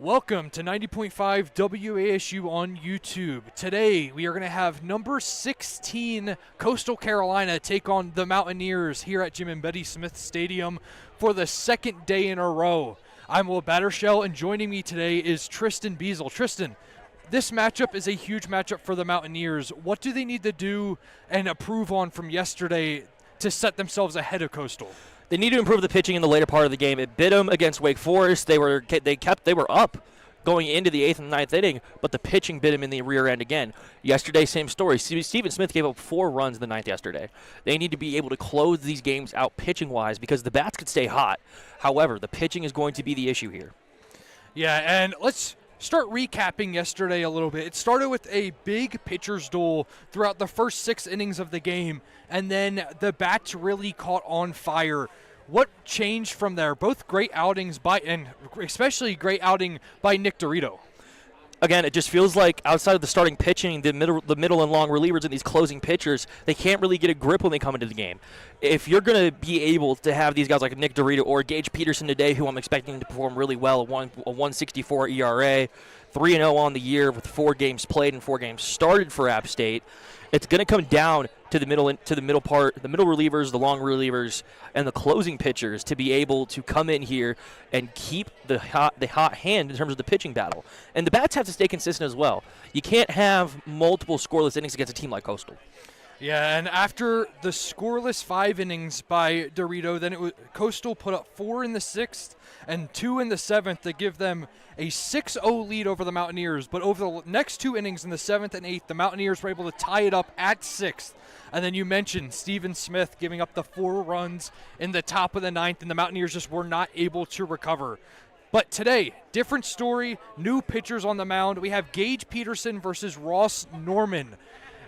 Welcome to 90.5 WASU on YouTube. Today we are going to have number 16 Coastal Carolina take on the Mountaineers here at Jim and Betty Smith Stadium for the second day in a row. I'm Will Battershell, and joining me today is Tristan Biesel. Tristan, this matchup is a huge matchup for the Mountaineers. What do they need to do and improve on from yesterday to set themselves ahead of Coastal? They need to improve the pitching in the later part of the game. It bit them against Wake Forest. They were up going into the 8th and 9th inning, but the pitching bit them in the rear end again. Yesterday, same story. Steven Smith gave up 4 runs in the 9th yesterday. They need to be able to close these games out pitching-wise because the bats could stay hot. However, the pitching is going to be the issue here. Yeah, and let's start recapping yesterday a little bit. It started with a big pitcher's duel throughout the first 6 innings of the game, and then the bats really caught on fire. What changed from there? Both great outings and especially great outing by Nick Dorito. Again, it just feels like outside of the starting pitching, the middle and long relievers and these closing pitchers, they can't really get a grip when they come into the game. If you're going to be able to have these guys like Nick Dorito or Gage Peterson today, who I'm expecting to perform really well, a 1.64 ERA, 3-0 on the year with 4 games played and 4 games started for App State, it's going to come down to the middle part, the middle relievers, the long relievers, and the closing pitchers to be able to come in here and keep the hot hand in terms of the pitching battle. And the bats have to stay consistent as well. You can't have multiple scoreless innings against a team like Coastal. Yeah, and after the scoreless 5 innings by Dorito, then Coastal put up 4 in the 6th and 2 in the 7th to give them a 6-0 lead over the Mountaineers. But over the next 2 innings in the 7th and 8th, the Mountaineers were able to tie it up at 6th. And then you mentioned Steven Smith giving up the 4 runs in the top of the 9th, and the Mountaineers just were not able to recover. But today, different story, new pitchers on the mound. We have Gage Peterson versus Ross Norman.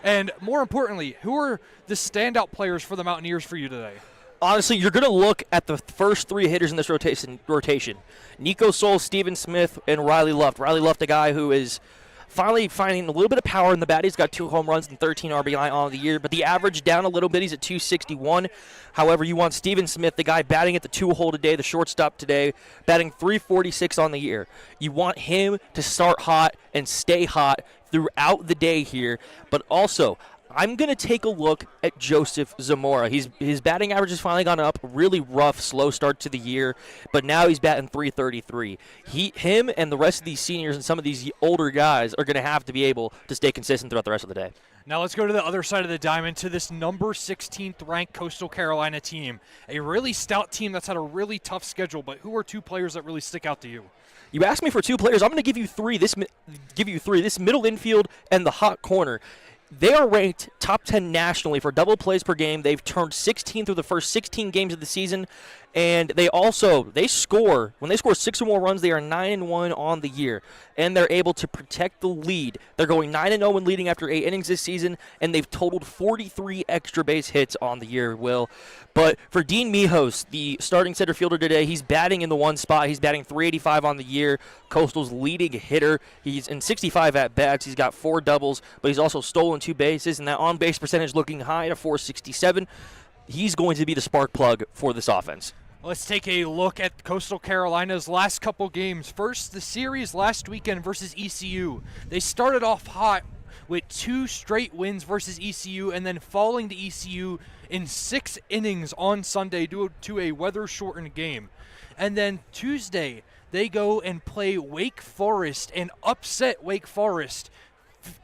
And more importantly, who are the standout players for the Mountaineers for you today? Honestly, you're going to look at the first 3 hitters in this rotation. Nico Soul, Steven Smith, and Riley Luft. Riley Luft, a guy who is finally finding a little bit of power in the bat. He's got 2 home runs and 13 RBI on the year, but the average down a little bit. He's at 261. However, you want Steven Smith, the guy batting at the 2-hole today, the shortstop today, batting 346 on the year. You want him to start hot and stay hot throughout the day here, but also I'm going to take a look at Joseph Zamora. His batting average has finally gone up. Really rough, slow start to the year, but now he's batting 333. Him and the rest of these seniors and some of these older guys are going to have to be able to stay consistent throughout the rest of the day. Now let's go to the other side of the diamond, to this number 16th ranked Coastal Carolina team. A really stout team that's had a really tough schedule, but who are 2 players that really stick out to you? You asked me for 2 players. I'm going to give you 3. This middle infield and the hot corner. They are ranked top 10 nationally for double plays per game. They've turned 16 through the first 16 games of the season, and they score. When they score 6 or more runs, they are 9-1 on the year, and they're able to protect the lead. They're going 9-0 in leading after 8 innings this season, and they've totaled 43 extra base hits on the year, Will. But for Dean Mijos, the starting center fielder today, he's batting in the 1 spot. He's batting 385 on the year. Coastal's leading hitter. He's in 65 at-bats. He's got 4 doubles, but he's also stolen 2 bases, and that on-base percentage looking high at 467. He's going to be the spark plug for this offense. Let's take a look at Coastal Carolina's last couple games. First, the series last weekend versus ECU. They started off hot with 2 straight wins versus ECU, and then falling to ECU in 6 innings on Sunday due to a weather-shortened game. And then Tuesday, they go and play Wake Forest and upset Wake Forest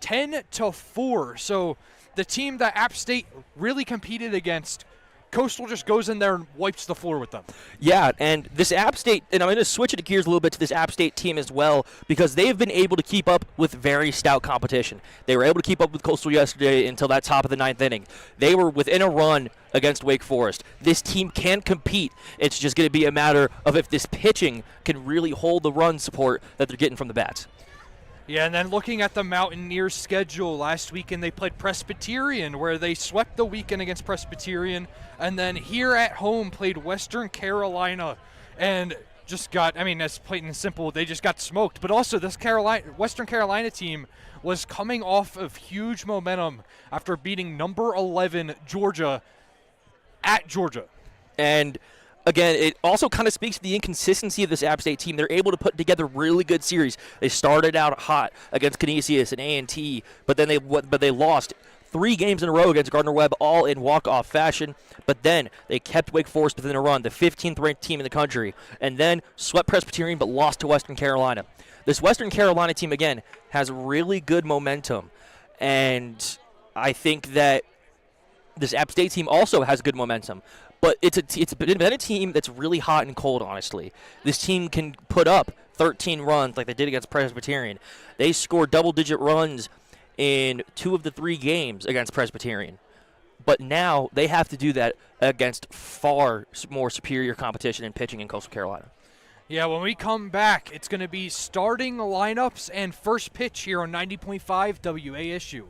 10-4. So the team that App State really competed against, Coastal just goes in there and wipes the floor with them. Yeah, and this App State, and I'm going to switch it gears a little bit to this App State team as well, because they've been able to keep up with very stout competition. They were able to keep up with Coastal yesterday until that top of the 9th inning. They were within a run against Wake Forest. This team can compete. It's just going to be a matter of if this pitching can really hold the run support that they're getting from the bats. Yeah, and then looking at the Mountaineers' schedule, last weekend they played Presbyterian, where they swept the weekend against Presbyterian, and then here at home played Western Carolina, and just got, that's plain and simple, they just got smoked. But also this Western Carolina team was coming off of huge momentum after beating number 11 Georgia at Georgia. And again, it also kind of speaks to the inconsistency of this App State team. They're able to put together really good series. They started out hot against Canisius and A&T, but then they lost 3 games in a row against Gardner-Webb, all in walk-off fashion. But then they kept Wake Forest within a run, the 15th ranked team in the country, and then swept Presbyterian but lost to Western Carolina. This Western Carolina team, again, has really good momentum, and I think that this App State team also has good momentum. But it's been a team that's really hot and cold, honestly. This team can put up 13 runs like they did against Presbyterian. They scored double-digit runs in 2 of the 3 games against Presbyterian. But now they have to do that against far more superior competition in pitching in Coastal Carolina. Yeah, when we come back, it's going to be starting lineups and first pitch here on 90.5 WASU.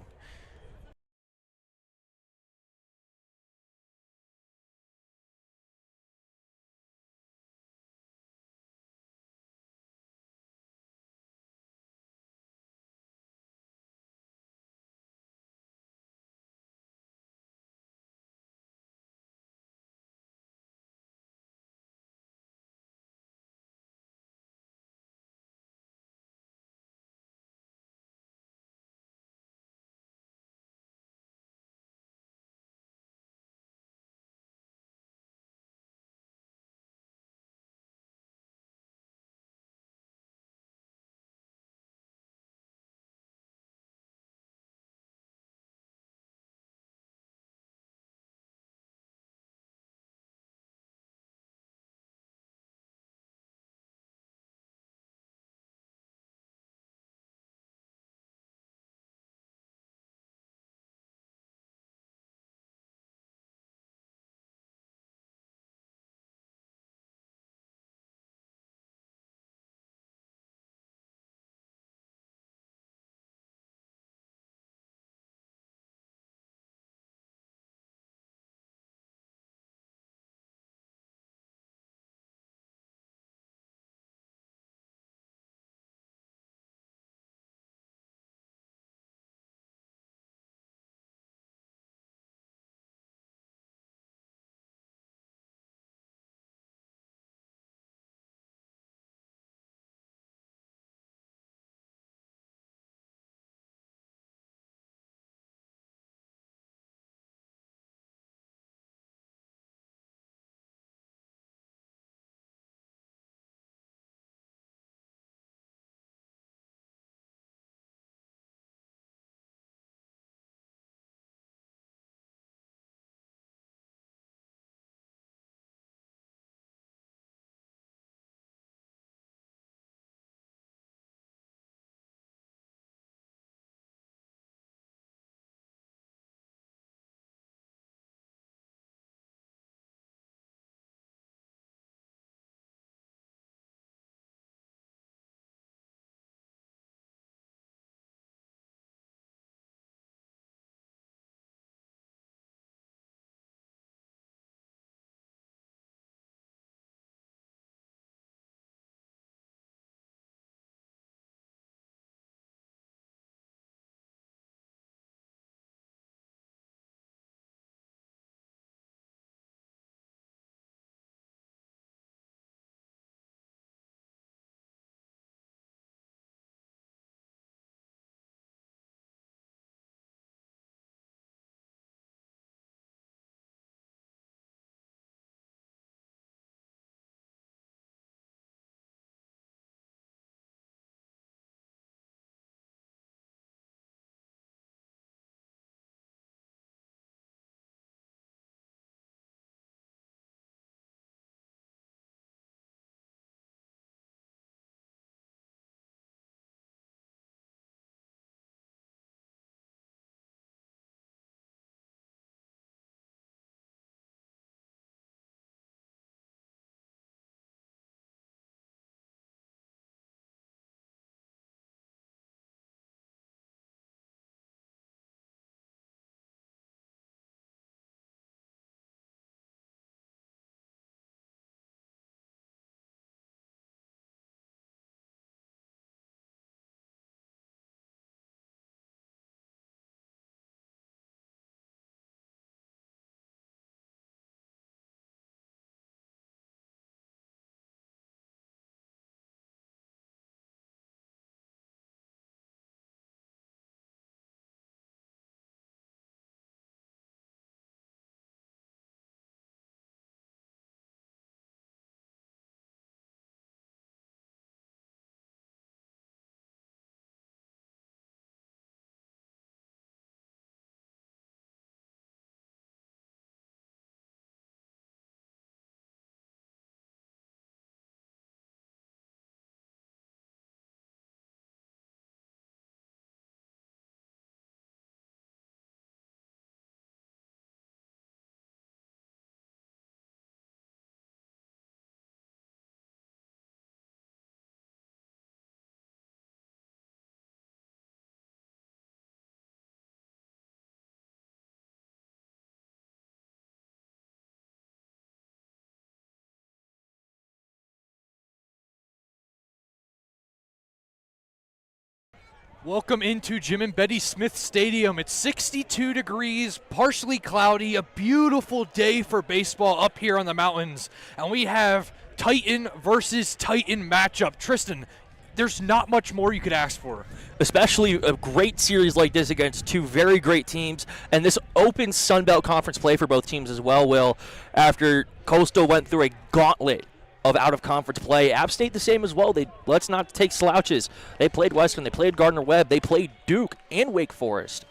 Welcome into Jim and Betty Smith Stadium. It's 62 degrees, partially cloudy, a beautiful day for baseball up here on the mountains. And we have Titan versus Titan matchup. Tristan, there's not much more you could ask for. Especially a great series like this against two very great teams. And this opens Sun Belt Conference play for both teams as well, Will, after Coastal went through a gauntlet of out-of-conference play. App State the same as well. Let's not take slouches. They played Western, they played Gardner-Webb, they played Duke and Wake Forest.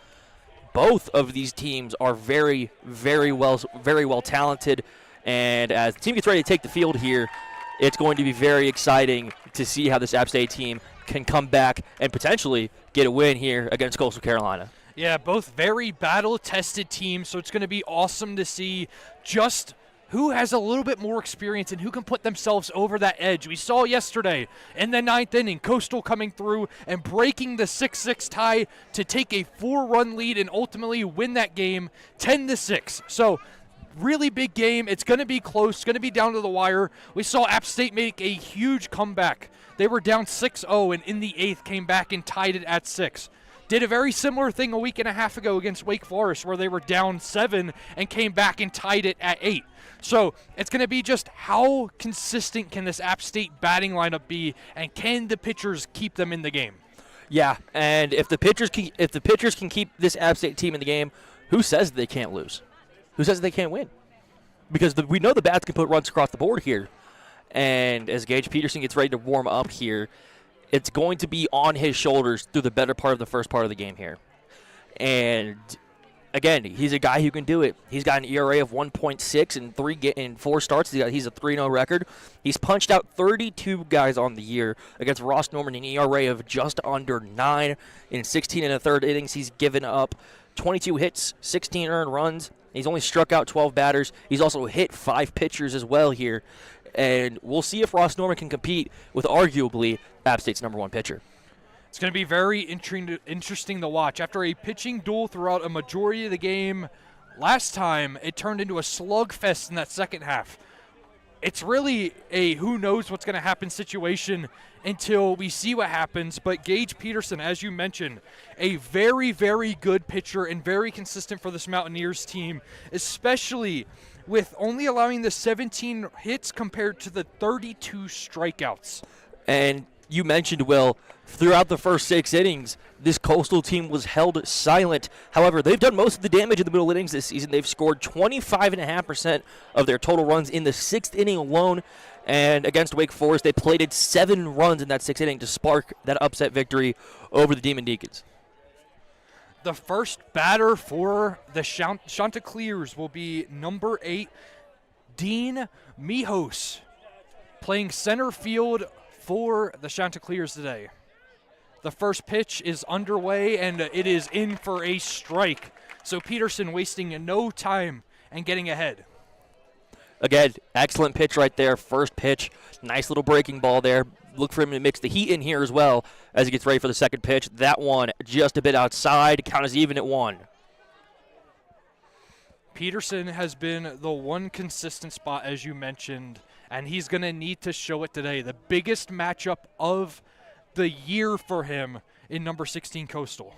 Both of these teams are very, very well talented, and as the team gets ready to take the field here, it's going to be very exciting to see how this App State team can come back and potentially get a win here against Coastal Carolina. Yeah, both very battle-tested teams, so it's going to be awesome to see just who has a little bit more experience and who can put themselves over that edge. We saw yesterday in the ninth inning, Coastal coming through and breaking the 6-6 tie to take a 4-run lead and ultimately win that game 10-6. So really big game. It's going to be close. It's going to be down to the wire. We saw App State make a huge comeback. They were down 6-0 and in the eighth came back and tied it at 6. Did a very similar thing a week and a half ago against Wake Forest where they were down 7 and came back and tied it at 8. So it's going to be just how consistent can this App State batting lineup be, and can the pitchers keep them in the game? Yeah, and if the pitchers can keep this App State team in the game, who says they can't lose? Who says they can't win? Because we know the bats can put runs across the board here. And as Gage Peterson gets ready to warm up here, it's going to be on his shoulders through the better part of the first part of the game here. And again, he's a guy who can do it. He's got an ERA of 1.6 in 4 starts. He's a 3-0 record. He's punched out 32 guys on the year against Ross Norman, an ERA of just under 9. In 16 and a third innings, he's given up 22 hits, 16 earned runs. He's only struck out 12 batters. He's also hit 5 pitchers as well here. And we'll see if Ross Norman can compete with arguably App State's number 1 pitcher. It's going to be very interesting to watch. After a pitching duel throughout a majority of the game last time, it turned into a slugfest in that second half. It's really a who knows what's going to happen situation until we see what happens. But Gage Peterson, as you mentioned, a very, very good pitcher and very consistent for this Mountaineers team, especially with only allowing the 17 hits compared to the 32 strikeouts. And you mentioned, Will, throughout the first 6 innings, this Coastal team was held silent. However, they've done most of the damage in the middle innings this season. They've scored 25.5% of their total runs in the 6th inning alone. And against Wake Forest, they plated 7 runs in that 6th inning to spark that upset victory over the Demon Deacons. The first batter for the Chanticleers will be number 8, Dean Mijos, playing center field for the Chanticleers today. The first pitch is underway, and it is in for a strike. So Peterson wasting no time and getting ahead. Again, excellent pitch right there. First pitch, nice little breaking ball there. Look for him to mix the heat in here as well as he gets ready for the second pitch. That one just a bit outside. Count is even at 1. Peterson has been the one consistent spot, as you mentioned, and he's going to need to show it today. The biggest matchup of the year for him in number 16 Coastal.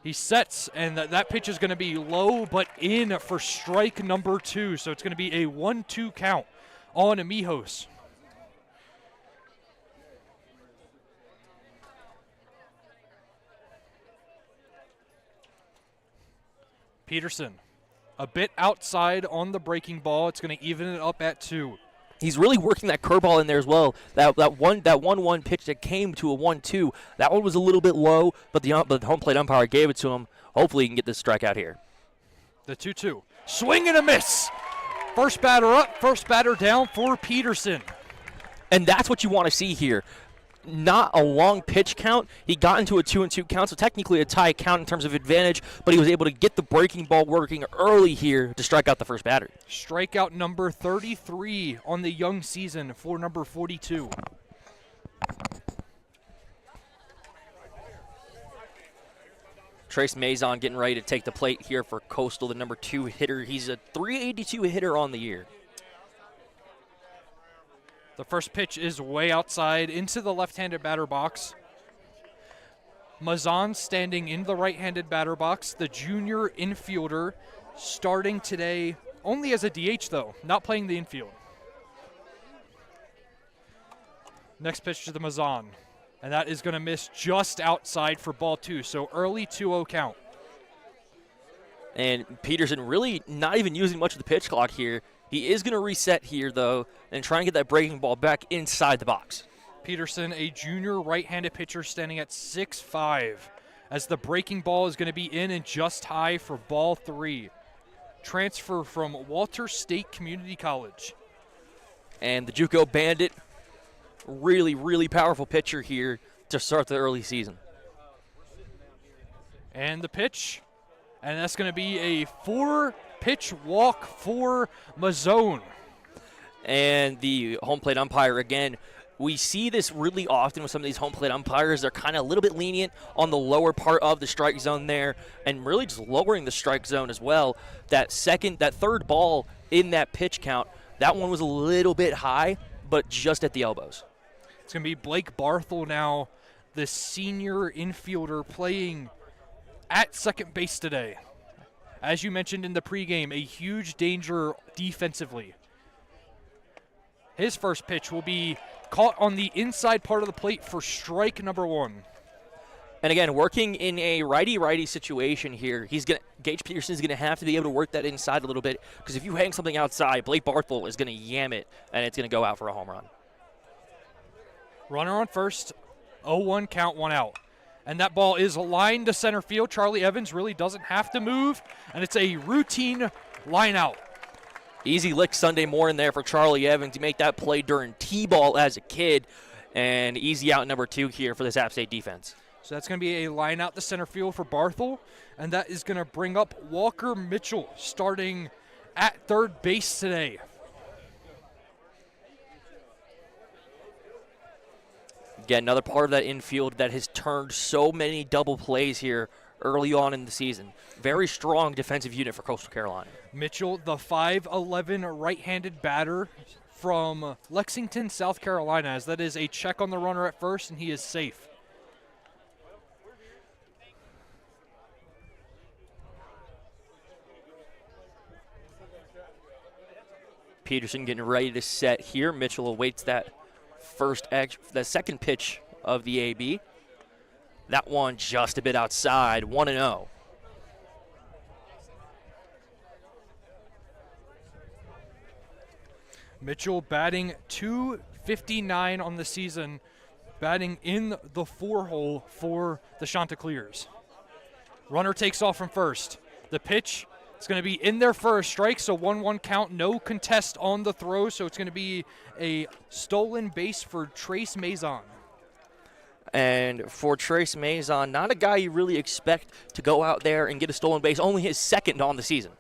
He sets, and that pitch is going to be low but in for strike number 2. So it's going to be a 1-2 count on Mijos. Peterson, a bit outside on the breaking ball. It's going to even it up at 2. He's really working that curveball in there as well. That 1-1 pitch that came to a 1-2, that one was a little bit low, but the home plate umpire gave it to him. Hopefully he can get this strikeout here. The 2-2. Swing and a miss. First batter up, first batter down for Peterson. And that's what you want to see here. Not a long pitch count. He got into a 2-2 count, so technically a tie count in terms of advantage, but he was able to get the breaking ball working early here to strike out the first batter. Strikeout number 33 on the young season for number 42. Trace Mazon getting ready to take the plate here for Coastal, the number 2 hitter. He's a .382 hitter on the year. The first pitch is way outside into the left-handed batter box. Mazan standing in the right-handed batter box, the junior infielder, starting today only as a DH, though, not playing the infield. Next pitch to the Mazan, and that is going to miss just outside for ball 2, so early 2-0 count. And Peterson really not even using much of the pitch clock here. He is going to reset here, though, and try and get that breaking ball back inside the box. Peterson, a junior right-handed pitcher, standing at 6'5", as the breaking ball is going to be in and just high for ball 3. Transfer from Walter State Community College. And the JUCO Bandit, really, really powerful pitcher here to start the early season. And the pitch, and that's going to be a 4-pitch walk for Mazone. And the home plate umpire, again, we see this really often with some of these home plate umpires. They're kind of a little bit lenient on the lower part of the strike zone there and really just lowering the strike zone as well. That third ball in that pitch count, that one was a little bit high, but just at the elbows. It's going to be Blake Barthel now, the senior infielder, playing at second base today. As you mentioned in the pregame, a huge danger defensively. His first pitch will be caught on the inside part of the plate for strike number 1. And again, working in a righty-righty situation here, Gage Peterson's going to have to be able to work that inside a little bit, because if you hang something outside, Blake Barthel is going to yam it, and it's going to go out for a home run. Runner on first, 0-1 count, 1 out. And that ball is lined to center field. Charlie Evans really doesn't have to move, and it's a routine line out. Easy lick Sunday morning there for Charlie Evans. He made that play during T-ball as a kid, and easy out number 2 here for this App State defense. So that's going to be a line out to center field for Barthel, and that is going to bring up Walker Mitchell starting at third base today. Again, another part of that infield that has turned so many double plays here early on in the season. Very strong defensive unit for Coastal Carolina. Mitchell, the 5'11" right-handed batter from Lexington, South Carolina, as that is a check on the runner at first, and he is safe. Peterson getting ready to set here. Mitchell awaits that the second pitch of the AB. That one just a bit outside, 1-0. Mitchell batting .259 on the season, batting in the 4-hole for the Chanticleers. Runner takes off from first. The pitch is going to be in there for a strike, so 1-1 count, no contest on the throw, so it's going to be a stolen base for Trace Mazon. And for Trace Mazon, not a guy you really expect to go out there and get a stolen base, only his second on the season.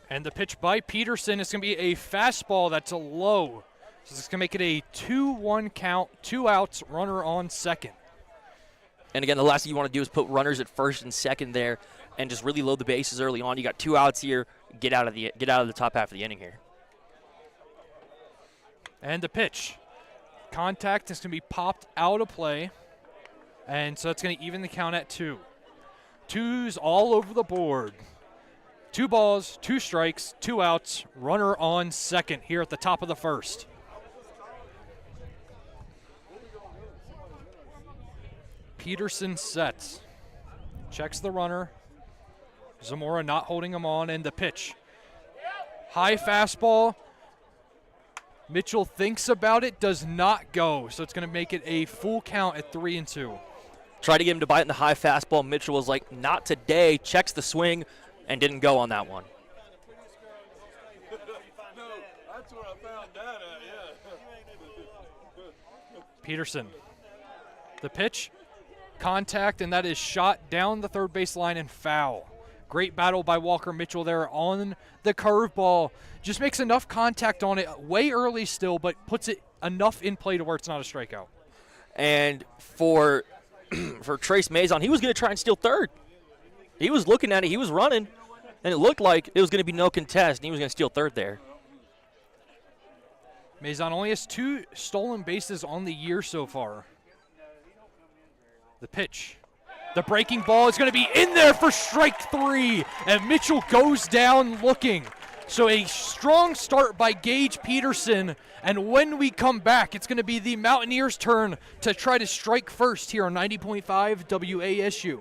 And the pitch by Peterson is going to be a fastball that's a low. So it's going to make it a 2-1 count, 2 outs, runner on second. And again, the last thing you want to do is put runners at first and second there and just really load the bases early on. You got 2 outs here. Get out of the top half of the inning here. And the pitch. Contact is going to be popped out of play. And so it's going to even the count at 2. 2s all over the board. 2 balls, 2 strikes, 2 outs, runner on second here at the top of the first. Peterson sets. Checks the runner. Zamora not holding him on, and the pitch. High fastball. Mitchell thinks about it, does not go, so it's going to make it a full count at 3-2. Tried to get him to bite in the high fastball. Mitchell was like, not today, checks the swing, and didn't go on that one. That's where I found that at, yeah. Peterson. The pitch. Contact, and that is shot down the third base line and foul. Great battle by Walker Mitchell there on the curveball. Just makes enough contact on it way early still, but puts it enough in play to where it's not a strikeout. And for Trace Mazon, he was going to try and steal third. He was looking at it. He was running, and it looked like it was going to be no contest, and he was going to steal third there. Maison only has 2 stolen bases on the year so far. The pitch. The breaking ball is going to be in there for strike 3, and Mitchell goes down looking. So a strong start by Gage Peterson, and when we come back, it's going to be the Mountaineers' turn to try to strike first here on 90.5 WASU.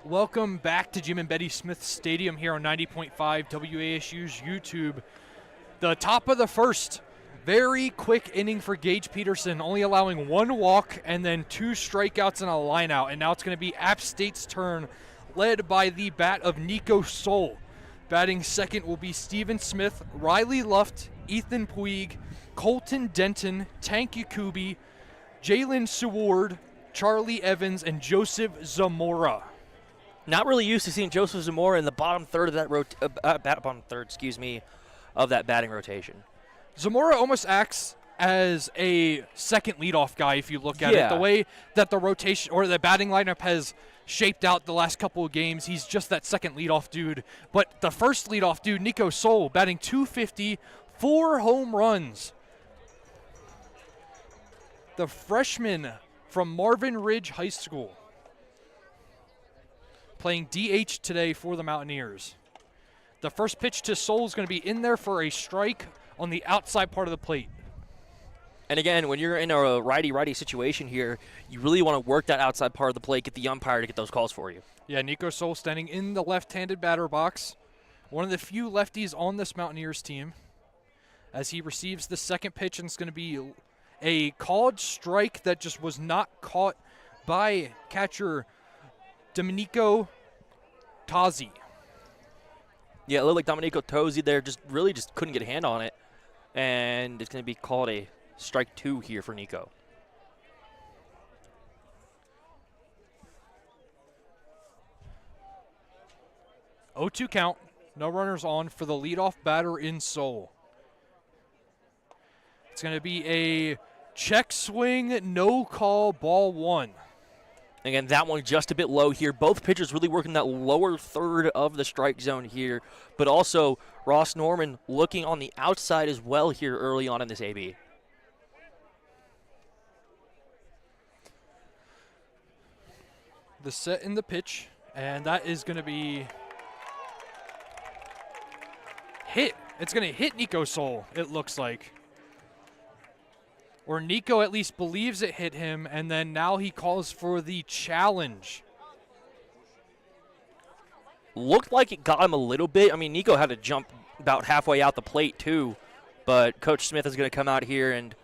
Welcome back to Jim and Betty Smith Stadium here on 90.5 WASU's YouTube. The top of the first, very quick inning for Gage Peterson, only allowing 1 walk and then 2 strikeouts and a lineout. And now it's going to be App State's turn, led by the bat of Nico Soul. Batting second will be Steven Smith, Riley Luft, Ethan Puig, Colton Denton, Tank Yakubi, Jalen Seward, Charlie Evans, and Joseph Zamora. Not really used to seeing Joseph Zamora in the bottom third of that of that batting rotation. Zamora almost acts as a second leadoff guy if you look at it. The way that the rotation or the batting lineup has shaped out the last couple of games, he's just that second leadoff dude. But the first leadoff dude, Nico Soul, batting .250, 4 home runs. The freshman from Marvin Ridge High School, playing DH today for the Mountaineers. The first pitch to Soul is going to be in there for a strike on the outside part of the plate. And again, when you're in a righty-righty situation here, you really want to work that outside part of the plate, get the umpire to get those calls for you. Yeah, Nico Soul standing in the left-handed batter box. One of the few lefties on this Mountaineers team. As he receives the second pitch, and it's going to be a called strike that just was not caught by catcher Domenico Tozzi. Yeah, it looked like Domenico Tozzi there just couldn't get a hand on it. And it's going to be called a strike 2 here for Nico. Oh, 2 count. No runners on for the leadoff batter in Soul. It's going to be a check swing, no call, ball 1. Again, that one just a bit low here. Both pitchers really working that lower third of the strike zone here. But also, Ross Norman looking on the outside as well here early on in this AB. The set in the pitch, and that is going to be hit. It's going to hit Nico Soul, it looks like. Or Nico at least believes it hit him, and then now he calls for the challenge. Looked like it got him a little bit. I mean, Nico had to jump about halfway out the plate too, but Coach Smith is going to come out here and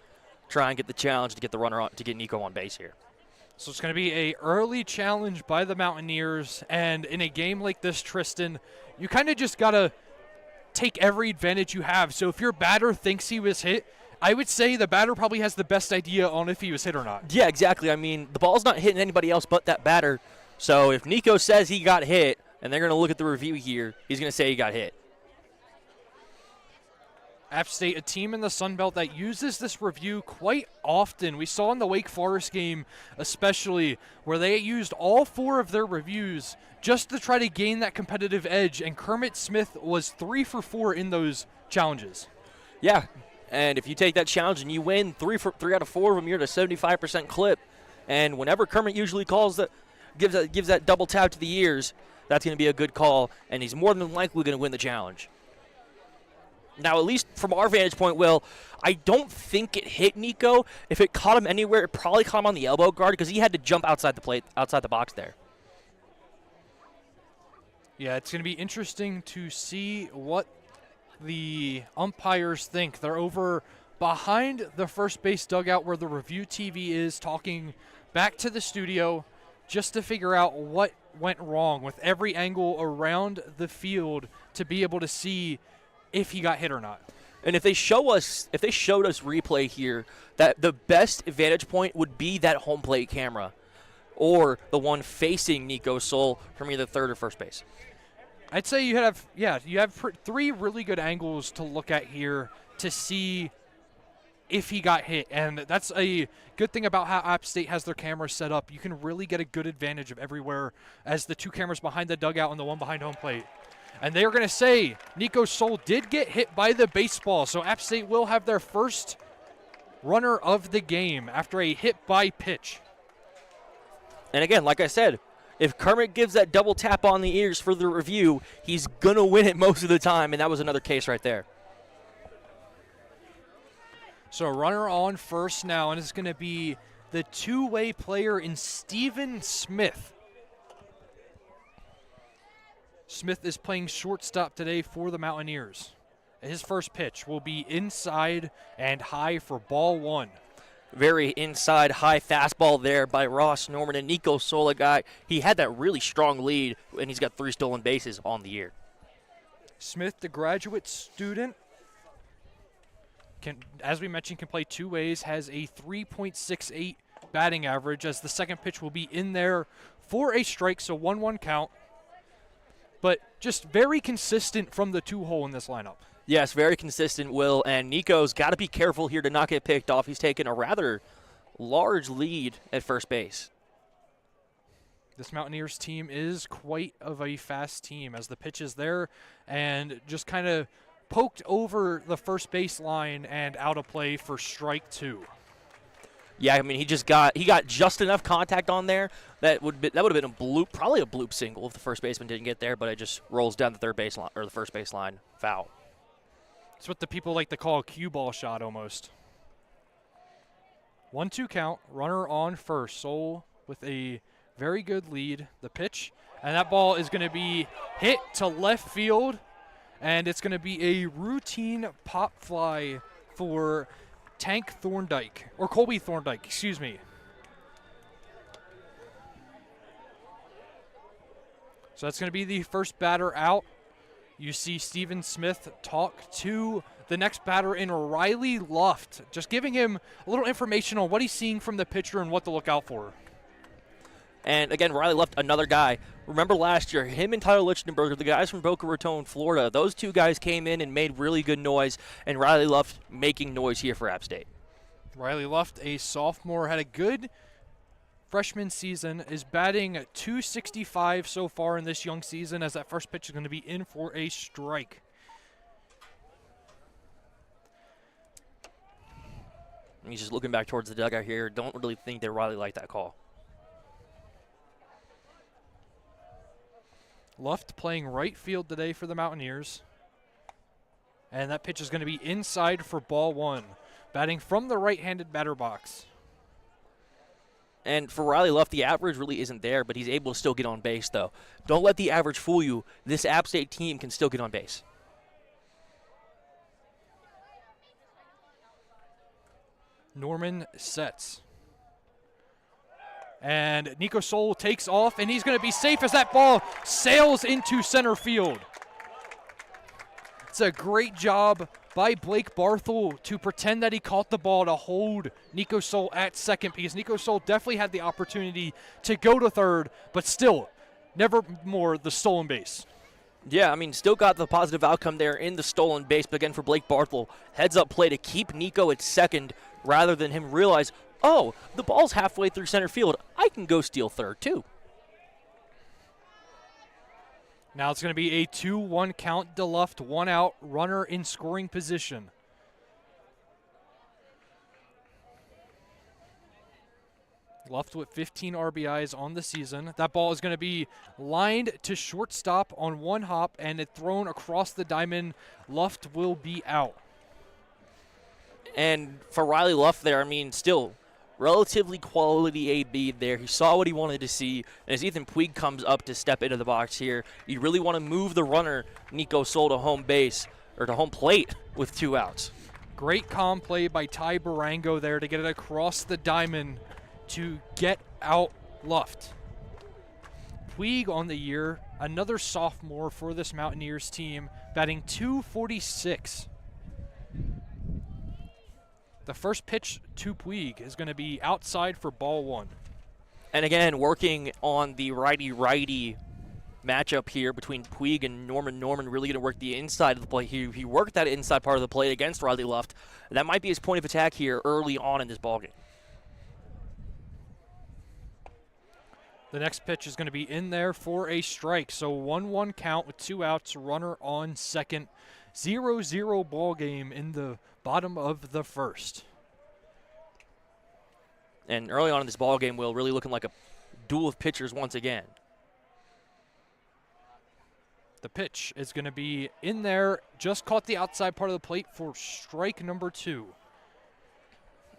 try and get the challenge to get the runner on, to get Nico on base here. So it's going to be a early challenge by the Mountaineers, and in a game like this, Tristan, you kind of just got to take every advantage you have. So if your batter thinks he was hit, I would say the batter probably has the best idea on if he was hit or not. Yeah, exactly. I mean, the ball's not hitting anybody else but that batter. So if Nico says he got hit, and they're going to look at the review here, he's going to say he got hit. App State, a team in the Sun Belt that uses this review quite often. We saw in the Wake Forest game especially where they used all 4 of their reviews just to try to gain that competitive edge, and Kermit Smith was 3 for 4 in those challenges. Yeah, and if you take that challenge and you win 3 out of 4 of them, you're at a 75% clip. And whenever Kermit usually calls gives that double tap to the ears, that's going to be a good call, and he's more than likely going to win the challenge. Now, at least from our vantage point, Will, I don't think it hit Nico. If it caught him anywhere, it probably caught him on the elbow guard because he had to jump outside the box there. Yeah, it's going to be interesting to see what the umpires think. They're over behind the first base dugout where the review TV is, talking back to the studio just to figure out what went wrong with every angle around the field to be able to see if he got hit or not. And if they showed us replay here, that the best vantage point would be that home plate camera or the one facing Nico Sol from either third or first base. I'd say you have 3 really good angles to look at here to see if he got hit, and that's a good thing about how App State has their cameras set up. You can really get a good advantage of everywhere as the 2 cameras behind the dugout and the one behind home plate. And they are going to say Nico Sol did get hit by the baseball, so App State will have their first runner of the game after a hit by pitch. And again, like I said, if Kermit gives that double tap on the ears for the review, he's going to win it most of the time, and that was another case right there. So a runner on first now, and it's going to be the 2-way player in Steven Smith. Smith is playing shortstop today for the Mountaineers. His first pitch will be inside and high for ball 1. Very inside high fastball there by Ross Norman, and Nico Sol, a guy, he had that really strong lead, and he's got 3 stolen bases on the year. Smith, the graduate student, as we mentioned, can play 2 ways, has a 3.68 batting average, as the second pitch will be in there for a strike, so 1-1 count. But just very consistent from the 2-hole in this lineup. Yes, very consistent, Will, and Nico's got to be careful here to not get picked off. He's taken a rather large lead at first base. This Mountaineers team is quite of a fast team as the pitch is there and just kind of poked over the first base line and out of play for strike 2. Yeah, I mean, he got just enough contact on there that would have been a bloop, probably a bloop single if the first baseman didn't get there, but it just rolls down the third base line or the first base line, foul. It's what the people like to call a cue ball shot almost. 1-2 count, runner on first. Sol with a very good lead. The pitch, and that ball is going to be hit to left field, and it's going to be a routine pop fly for Tank Thorndike, or Colby Thorndike, excuse me. So that's going to be the first batter out. You see Steven Smith talk to the next batter in Riley Luft, just giving him a little information on what he's seeing from the pitcher and what to look out for. And again, Riley Luft, another guy. Remember last year, him and Tyler Lichtenberger, the guys from Boca Raton, Florida, those 2 guys came in and made really good noise, and Riley Luft making noise here for App State. Riley Luft, a sophomore, had a good freshman season, is batting .265 so far in this young season, as that first pitch is going to be in for a strike. He's just looking back towards the dugout here. Don't really think that Riley liked that call. Luft playing right field today for the Mountaineers. And that pitch is going to be inside for ball 1. Batting from the right-handed batter box. And for Riley Luft, the average really isn't there, but he's able to still get on base, though. Don't let the average fool you. This App State team can still get on base. Norman sets. And Nico Sol takes off, and he's going to be safe as that ball sails into center field. It's a great job by Blake Barthel to pretend that he caught the ball to hold Nico Sol at second, because Nico Sol definitely had the opportunity to go to third, but still, never more the stolen base. Yeah, I mean, still got the positive outcome there in the stolen base, but again for Blake Barthel, heads-up play to keep Nico at second rather than him realize, oh, the ball's halfway through center field. I can go steal third, too. Now it's going to be a 2-1 count to Luft, 1 out, runner in scoring position. Luft with 15 RBIs on the season. That ball is going to be lined to shortstop on one hop and it thrown across the diamond. Luft will be out. And for Riley Luft there, I mean, still relatively quality AB there. He saw what he wanted to see. And as Ethan Puig comes up to step into the box here, you really want to move the runner, Nico Sol, to home base or to home plate with 2 outs. Great calm play by Ty Barango there to get it across the diamond to get out Luft. Puig on the year, another sophomore for this Mountaineers team, batting .246. The first pitch to Puig is going to be outside for ball 1. And again, working on the righty-righty matchup here between Puig and Norman. Norman really going to work the inside of the plate. He worked that inside part of the plate against Riley Luft. That might be his point of attack here early on in this ballgame. The next pitch is going to be in there for a strike. So 1-1 count with 2 outs, runner on second. 0-0 ball game in the bottom of the first. And early on in this ball game, Will, really looking like a duel of pitchers once again. The pitch is going to be in there, just caught the outside part of the plate for strike number 2.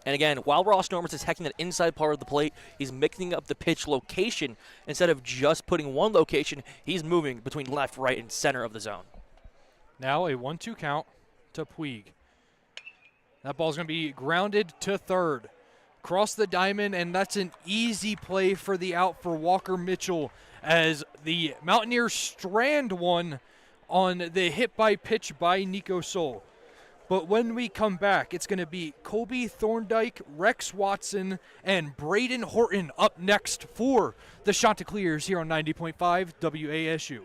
And again, while Ross Norman's attacking that inside part of the plate, he's mixing up the pitch location. Instead of just putting one location, he's moving between left, right, and center of the zone. Now a 1-2 count to Puig. That ball's going to be grounded to third. Cross the diamond, and that's an easy play for the out for Walker Mitchell as the Mountaineers strand one on the hit by pitch by Nico Sol. But when we come back, it's going to be Colby Thorndike, Rex Watson, and Braden Horton up next for the Chanticleers here on 90.5 WASU.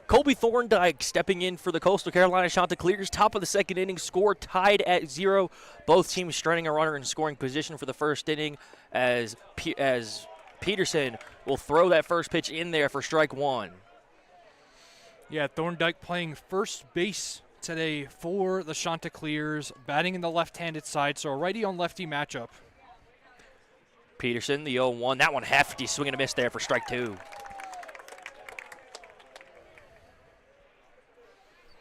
Colby Thorndike stepping in for the Coastal Carolina Chanticleers. Top of the second inning, score tied at 0. Both teams stranding a runner in scoring position for the first inning as Peterson will throw that first pitch in there for strike 1. Yeah, Thorndike playing first base today for the Chanticleers, batting in the left-handed side, so a righty-on-lefty matchup. Peterson, the 0-1. That one hefty, swing and a miss there for strike 2.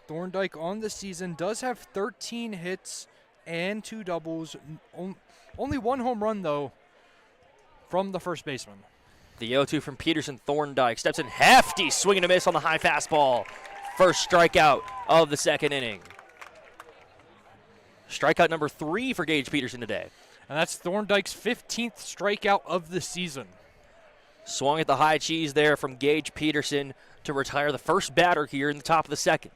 Thorndike on the season does have 13 hits and 2 doubles. Only 1 home run, though, from the first baseman. The 0-2 from Peterson. Thorndike steps in hefty, swing and a miss on the high fastball. First strikeout of the second inning. Strikeout number 3 for Gage Peterson today. And that's Thorndyke's 15th strikeout of the season. Swung at the high cheese there from Gage Peterson to retire the first batter here in the top of the second.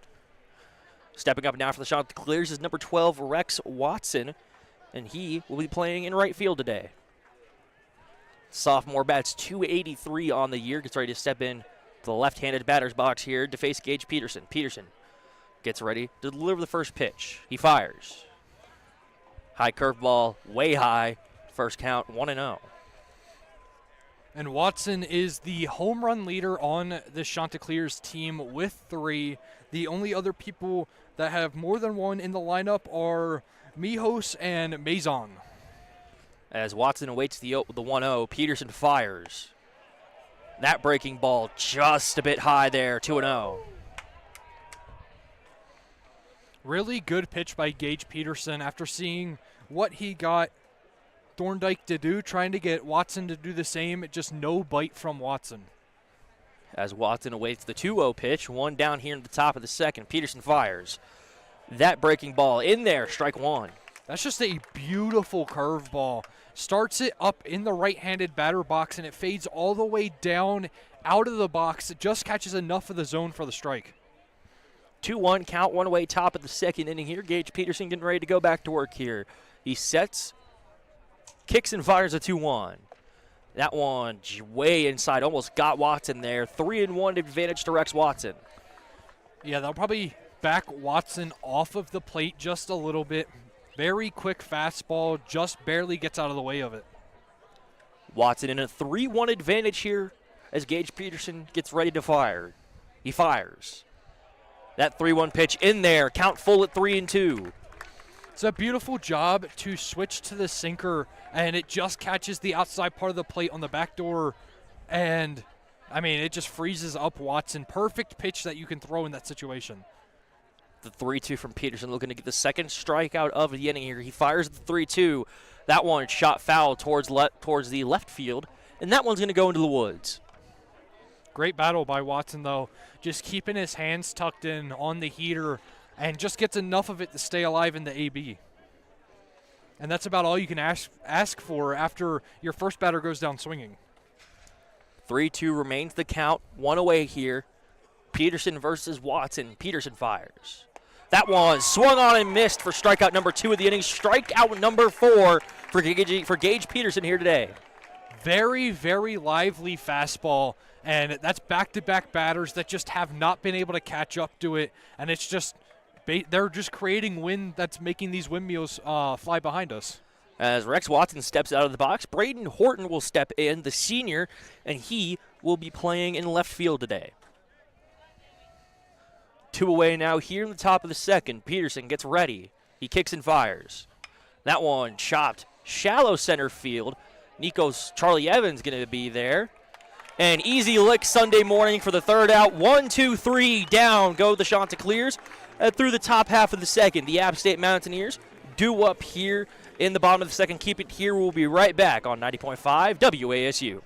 Stepping up now for the Chanticleers is number 12, Rex Watson, and he will be playing in right field today. Sophomore bats .283 on the year, gets ready to step in to the left-handed batter's box here to face Gage Peterson. Peterson gets ready to deliver the first pitch. He fires. High curveball, way high. First count, 1-0. And Watson is the home run leader on the Chanticleers team with 3. The only other people that have more than 1 in the lineup are Mijos and Maison. As Watson awaits the 1-0, Peterson fires. That breaking ball just a bit high there, 2-0. Really good pitch by Gage Peterson after seeing what he got Thorndyke to do, trying to get Watson to do the same, just no bite from Watson. As Watson awaits the 2-0 pitch, 1 down here in the top of the second. Peterson fires. That breaking ball in there, strike 1. That's just a beautiful curveball. Starts it up in the right-handed batter box, and it fades all the way down out of the box. It just catches enough of the zone for the strike. 2-1 count, 1 away, top of the second inning here. Gage Peterson getting ready to go back to work here. He sets, kicks and fires a 2-1. That one way inside, almost got Watson there. 3-1 advantage to Rex Watson. Yeah, they'll probably back Watson off of the plate just a little bit. Very quick fastball, just barely gets out of the way of it. Watson in a 3-1 advantage here as Gage Peterson gets ready to fire. He fires. That 3-1 pitch in there, count full at 3-2. It's a beautiful job to switch to the sinker, and it just catches the outside part of the plate on the back door, and, I mean, it just freezes up Watson. Perfect pitch that you can throw in that situation. The 3-2 from Peterson, looking to get the second strikeout of the inning here. He fires the 3-2. That one shot foul towards the left field, and that one's going to go into the woods. Great battle by Watson, though. Just keeping his hands tucked in on the heater and just gets enough of it to stay alive in the AB. And that's about all you can ask for after your first batter goes down swinging. 3-2 remains the count. 1 away here. Peterson versus Watson. Peterson fires. That one swung on and missed for strikeout number 2 of the inning. Strikeout number 4 for Gage Peterson here today. Very, very lively fastball, and that's back-to-back batters that just have not been able to catch up to it, and it's just they're just creating wind that's making these windmills fly behind us. As Rex Watson steps out of the box, Braden Horton will step in, the senior, and he will be playing in left field today. 2 away now here in the top of the second. Peterson gets ready. He kicks and fires. That one chopped shallow center field. Nico's Charlie Evans going to be there. An easy lick Sunday morning for the third out. 1, 2, 3 down go the Chanticleers. Through the top half of the second, the App State Mountaineers do up here in the bottom of the second. Keep it here. We'll be right back on 90.5 WASU.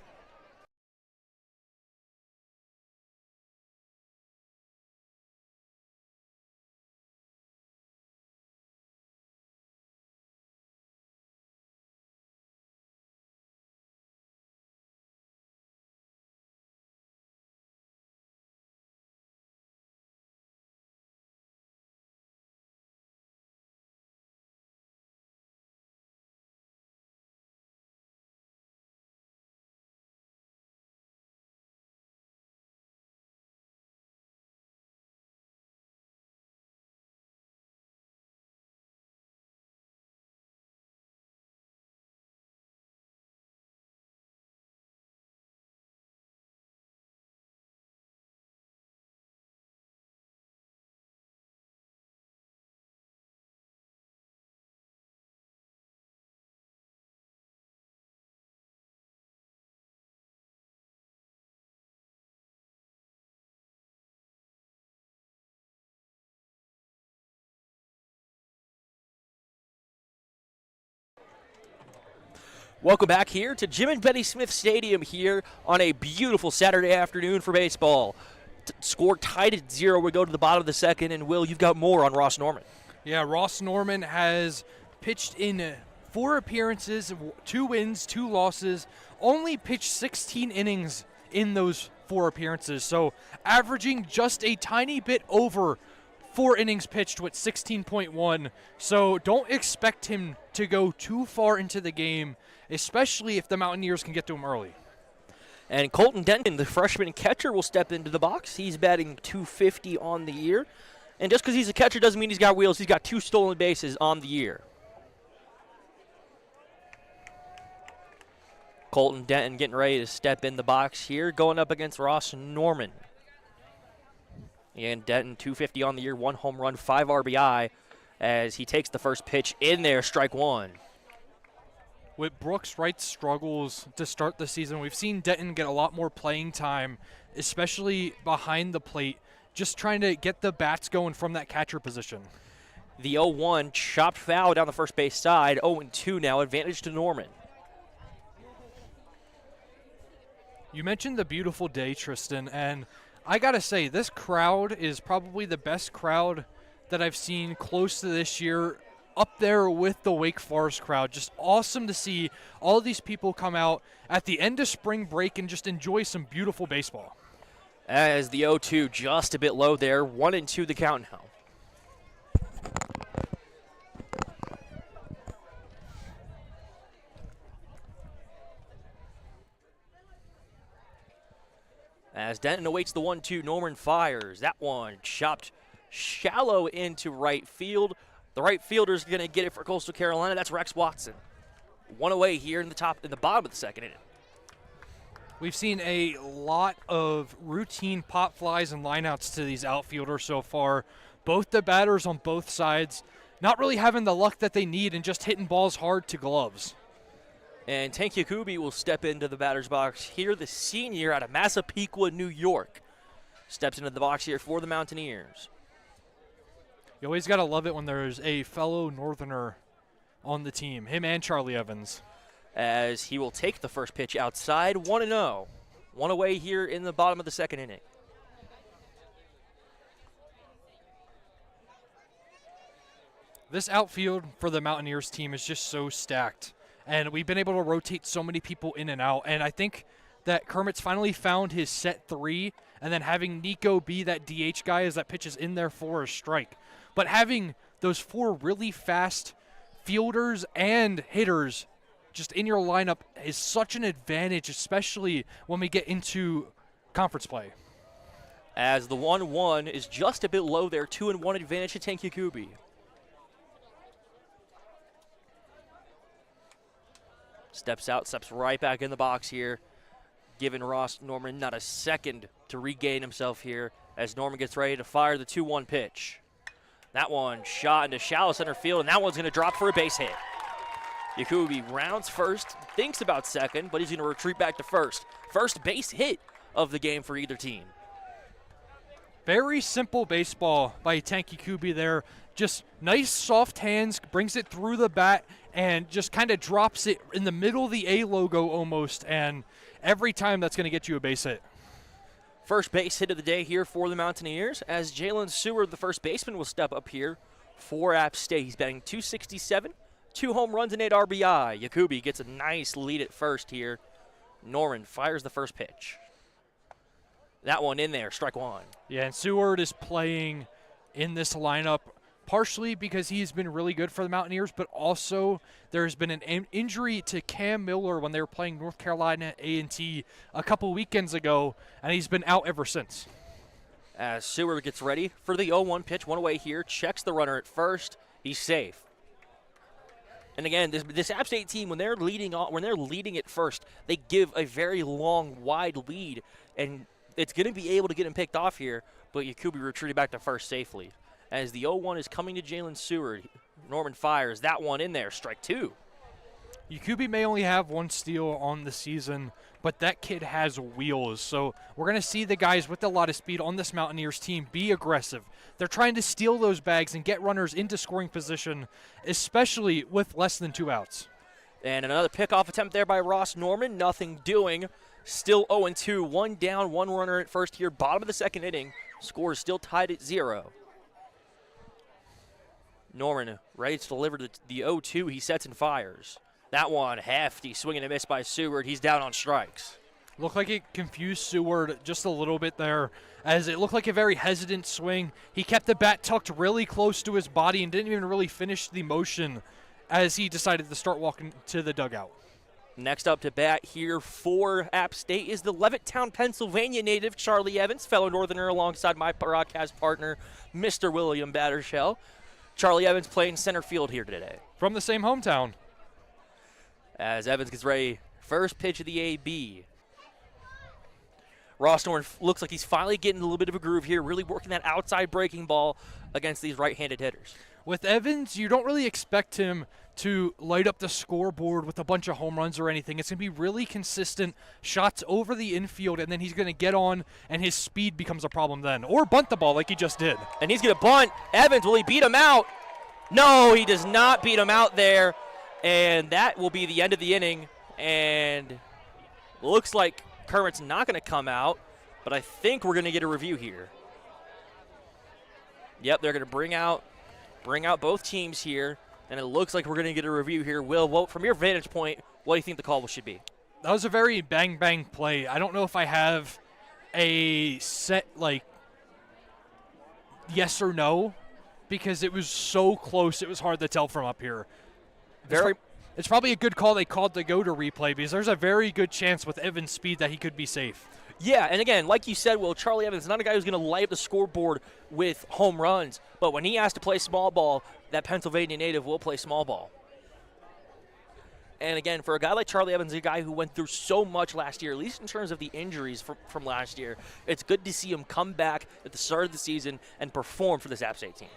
Welcome back here to Jim and Betty Smith Stadium here on a beautiful Saturday afternoon for baseball. score tied at 0. We go to the bottom of the second, and Will, you've got more on Ross Norman. Yeah, Ross Norman has pitched in 4 appearances, 2 wins, 2 losses, only pitched 16 innings in those 4 appearances. So averaging just a tiny bit over 4 innings pitched with 16.1. So don't expect him to go too far into the game, especially if the Mountaineers can get to him early. And Colton Denton, the freshman catcher, will step into the box. He's batting .250 on the year. And just because he's a catcher doesn't mean he's got wheels. He's got 2 stolen bases on the year. Colton Denton getting ready to step in the box here, going up against Ross Norman. And Denton, .250 on the year, 1 home run, 5 RBI, as he takes the first pitch in there, strike 1. With Brooks Wright's struggles to start the season, we've seen Denton get a lot more playing time, especially behind the plate, just trying to get the bats going from that catcher position. The 0-1 chopped foul down the first base side, 0-2 now, advantage to Norman. You mentioned the beautiful day, Tristan, and I gotta say, this crowd is probably the best crowd that I've seen close to this year, up there with the Wake Forest crowd. Just awesome to see all these people come out at the end of spring break and just enjoy some beautiful baseball. As the 0-2 just a bit low there, 1-2 the count now. As Denton awaits the 1-2, Norman fires. That one chopped shallow into right field. The right fielder's going to get it for Coastal Carolina. That's Rex Watson. 1 away here in the bottom of the second inning. We've seen a lot of routine pop flies and lineouts to these outfielders so far. Both the batters on both sides not really having the luck that they need and just hitting balls hard to gloves. And Tank Yakubi will step into the batter's box here, the senior out of Massapequa, New York. Steps into the box here for the Mountaineers. You always got to love it when there's a fellow Northerner on the team, him and Charlie Evans. As he will take the first pitch outside, 1-0. 1 away here in the bottom of the second inning. This outfield for the Mountaineers team is just so stacked. And we've been able to rotate so many people in and out. And I think that Kermit's finally found his set 3, and then having Nico be that DH guy as that pitches in there for a strike. But having those 4 really fast fielders and hitters just in your lineup is such an advantage, especially when we get into conference play. As the 1-1 is just a bit low there, 2-1 advantage to Tank Yakubi. Steps out, steps right back in the box here, giving Ross Norman not a second to regain himself here as Norman gets ready to fire the 2-1 pitch. That one shot into shallow center field, and that one's going to drop for a base hit. Yakubi rounds first, thinks about second, but he's going to retreat back to first. First base hit of the game for either team. Very simple baseball by Tank Yakubi there. Just nice soft hands, brings it through the bat, and just kind of drops it in the middle of the A logo almost. And every time that's going to get you a base hit. First base hit of the day here for the Mountaineers as Jalen Seward, the first baseman, will step up here for App State. He's batting .267, 2 home runs and 8 RBI. Yakubi gets a nice lead at first here. Norman fires the first pitch. That one in there, strike 1. Yeah, and Seward is playing in this lineup partially because he's been really good for the Mountaineers, but also there's been an injury to Cam Miller when they were playing North Carolina A&T a couple weekends ago, and he's been out ever since. As Seward gets ready for the 0-1 pitch, 1 away here, checks the runner at first, he's safe. And again, this App State team, when they're leading at first, they give a very long, wide lead, and it's going to be able to get him picked off here, but Yakubi retreated back to first safely. As the 0-1 is coming to Jalen Seward, Norman fires that one in there, strike 2. Yakubi may only have 1 steal on the season, but that kid has wheels. So we're going to see the guys with a lot of speed on this Mountaineers team be aggressive. They're trying to steal those bags and get runners into scoring position, especially with less than 2 outs. And another pickoff attempt there by Ross Norman. Nothing doing. Still 0-2. One down, one runner at first here. Bottom of the second inning. Score is still tied at 0. Norman ready to deliver the 0-2. He sets and fires. That one hefty. Swing and a miss by Seward. He's down on strikes. Looked like it confused Seward just a little bit there, as it looked like a very hesitant swing. He kept the bat tucked really close to his body and didn't even really finish the motion as he decided to start walking to the dugout. Next up to bat here for App State is the Levittown, Pennsylvania native Charlie Evans, fellow Northerner alongside my broadcast partner, Mr. William Battershell. Charlie Evans playing center field here today. From the same hometown. As Evans gets ready, first pitch of the AB. Ross Norman looks like he's finally getting a little bit of a groove here, really working that outside breaking ball against these right-handed hitters. With Evans, you don't really expect him to light up the scoreboard with a bunch of home runs or anything. It's going to be really consistent shots over the infield, and then he's going to get on, and his speed becomes a problem then. Or bunt the ball like he just did. And he's going to bunt. Evans, will he beat him out? No, he does not beat him out there. And that will be the end of the inning. And looks like Kermit's not going to come out, but I think we're going to get a review here. Yep, they're going to bring out both teams here, and it looks like we're going to get a review here. Will, from your vantage point, what do you think the call should be? That was a very bang-bang play. I don't know if I have a set, yes or no, because it was so close it was hard to tell from up here. It's probably a good call they called to go to replay, because there's a very good chance with Evans' speed that he could be safe. Yeah, and again, like you said, Will, Charlie Evans is not a guy who's going to light up the scoreboard with home runs, but when he has to play small ball, that Pennsylvania native will play small ball. And again, for a guy like Charlie Evans, a guy who went through so much last year, at least in terms of the injuries from last year, it's good to see him come back at the start of the season and perform for this App State team.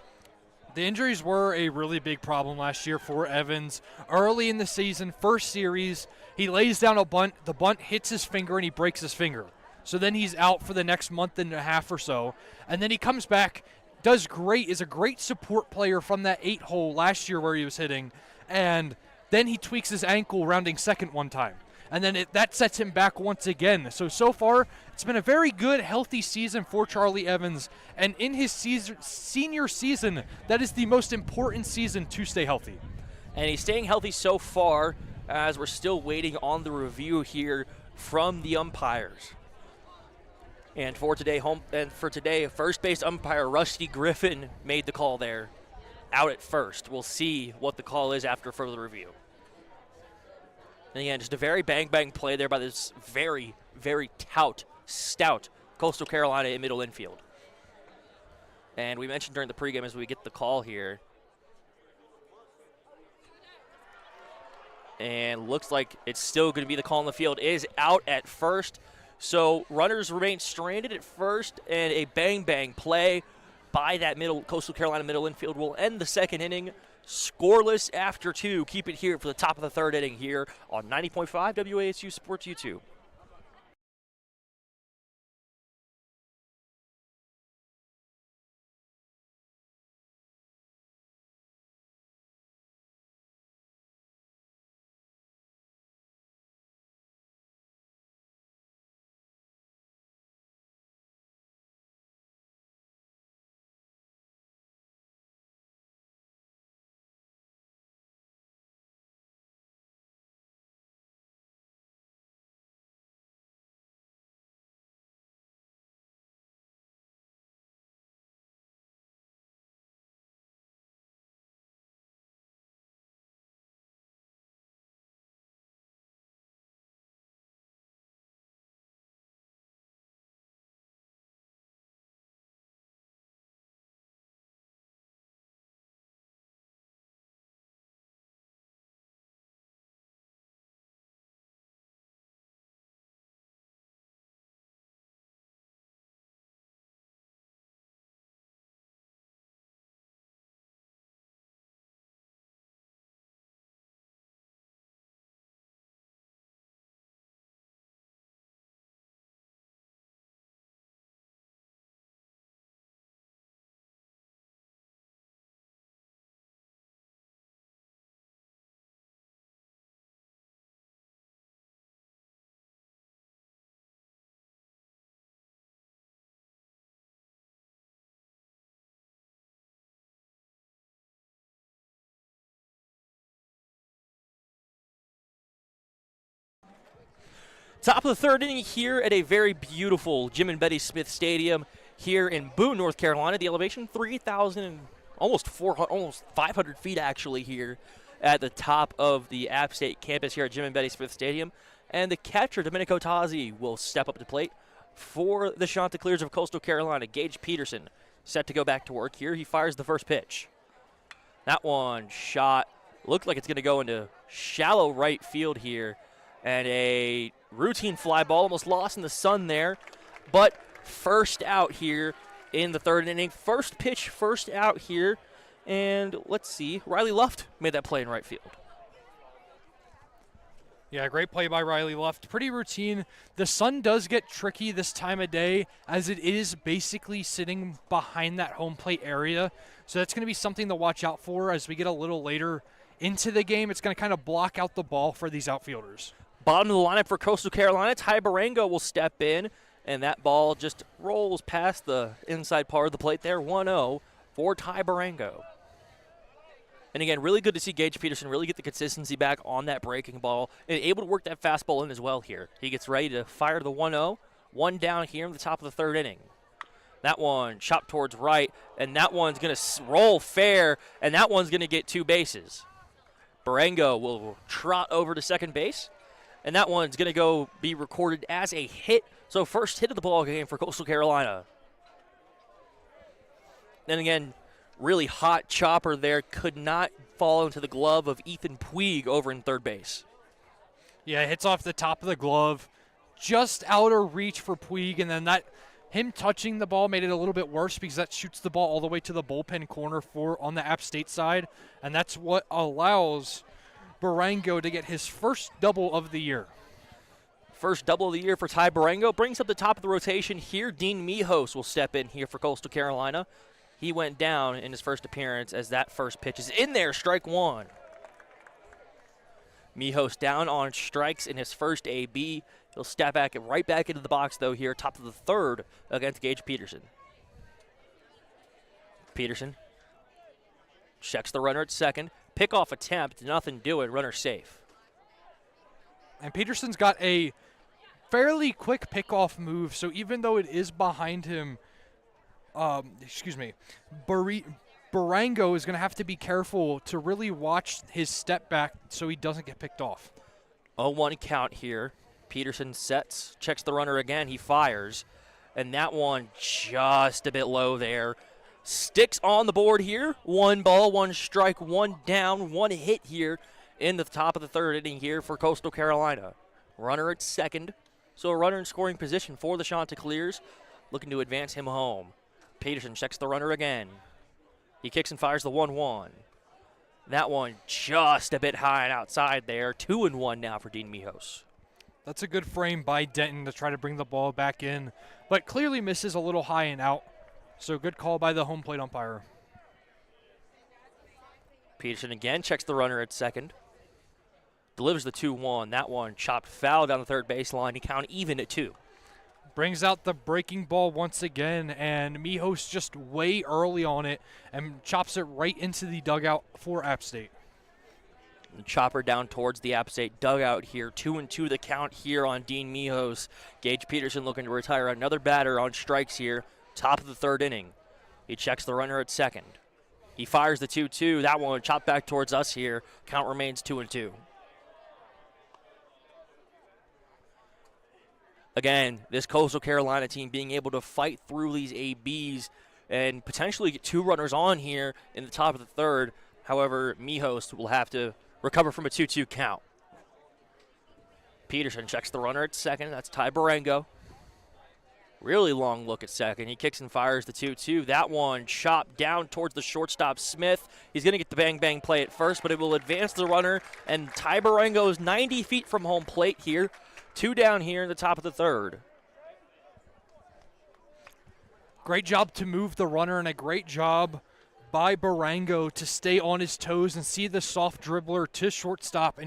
The injuries were a really big problem last year for Evans. Early in the season, first series, he lays down a bunt. The bunt hits his finger, and he breaks his finger. So then he's out for the next month and a half or so. And then he comes back, does great, is a great support player from that 8-hole last year where he was hitting. And then he tweaks his ankle rounding second one time. And then that sets him back once again. So far, it's been a very good, healthy season for Charlie Evans. And in his senior season, that is the most important season to stay healthy. And he's staying healthy so far, as we're still waiting on the review here from the umpires. And for today, first base umpire Rusty Griffin made the call there, out at first. We'll see what the call is after further review. And again, just a very bang-bang play there by this very, very stout Coastal Carolina in middle infield. And we mentioned during the pregame as we get the call here. And looks like it's still going to be the call on the field. It is out at first. So runners remain stranded at first, and a bang-bang play by that Coastal Carolina middle infield will end the second inning. Scoreless after 2. Keep it here for the top of the third inning here on 90.5 WASU Sports YouTube. Top of the third inning here at a very beautiful Jim and Betty Smith Stadium here in Boone, North Carolina. The elevation 3,000, almost 500 feet actually here at the top of the App State campus here at Jim and Betty Smith Stadium. And the catcher, Domenico Tazzi, will step up to plate for the Chanticleers of Coastal Carolina. Gage Peterson set to go back to work here. He fires the first pitch. That one shot looked like it's going to go into shallow right field here. And a routine fly ball, almost lost in the sun there. But first out here in the third inning. First pitch, first out here. And let's see, Riley Luft made that play in right field. Yeah, great play by Riley Luft. Pretty routine. The sun does get tricky this time of day as it is basically sitting behind that home plate area. So that's going to be something to watch out for as we get a little later into the game. It's going to kind of block out the ball for these outfielders. Bottom of the lineup for Coastal Carolina, Ty Barango will step in, and that ball just rolls past the inside part of the plate there. 1-0 for Ty Barango. And again, really good to see Gage Peterson really get the consistency back on that breaking ball and able to work that fastball in as well here. He gets ready to fire the 1-0. One down here in the top of the third inning. That one chopped towards right, and that one's going to roll fair, and that one's going to get 2 bases. Barango will trot over to second base, and that one's going to go be recorded as a hit. So first hit of the ball game for Coastal Carolina. Then again, really hot chopper there. Could not fall into the glove of Ethan Puig over in third base. Yeah, it hits off the top of the glove. Just out of reach for Puig, and then him touching the ball made it a little bit worse because that shoots the ball all the way to the bullpen corner on the App State side, and that's what allows Barango to get his first double of the year. First double of the year for Ty Barango. Brings up the top of the rotation here. Dean Mijos will step in here for Coastal Carolina. He went down in his first appearance as that first pitch is in there, strike one. Mijos down on strikes in his first AB. He'll step right back into the box, though, here, top of the third against Gage Peterson. Peterson checks the runner at second. Pickoff attempt, nothing doing, runner safe. And Peterson's got a fairly quick pickoff move, so even though it is behind him, Barango is going to have to be careful to really watch his step back so he doesn't get picked off. 0-1 count here. Peterson sets, checks the runner again, he fires, and that one just a bit low there. Sticks on the board here. 1 ball, 1 strike, 1 down, 1 hit here in the top of the third inning here for Coastal Carolina. Runner at second, so a runner in scoring position for the Chanticleers, looking to advance him home. Peterson checks the runner again. He kicks and fires the 1-1. That one just a bit high and outside there. 2-1 now for Dean Mijos. That's a good frame by Denton to try to bring the ball back in, but clearly misses a little high and out. So good call by the home plate umpire. Peterson again checks the runner at second. Delivers the 2-1. That one chopped foul down the third baseline. He count even at 2. Brings out the breaking ball once again, and Mijos just way early on it and chops it right into the dugout for App State. The chopper down towards the App State dugout here. 2-2 the count here on Dean Mijos. Gage Peterson looking to retire another batter on strikes here. Top of the third inning. He checks the runner at second. He fires the 2-2. That one chopped back towards us here. Count remains 2-2. Again, this Coastal Carolina team being able to fight through these ABs and potentially get 2 runners on here in the top of the third. However, Mijos will have to recover from a 2-2 count. Peterson checks the runner at second. That's Ty Barango. Really long look at second. He kicks and fires the 2-2. That one chopped down towards the shortstop, Smith. He's going to get the bang-bang play at first, but it will advance the runner. And Ty Barango is 90 feet from home plate here. 2 down here in the top of the third. Great job to move the runner and a great job by Barango to stay on his toes and see the soft dribbler to shortstop and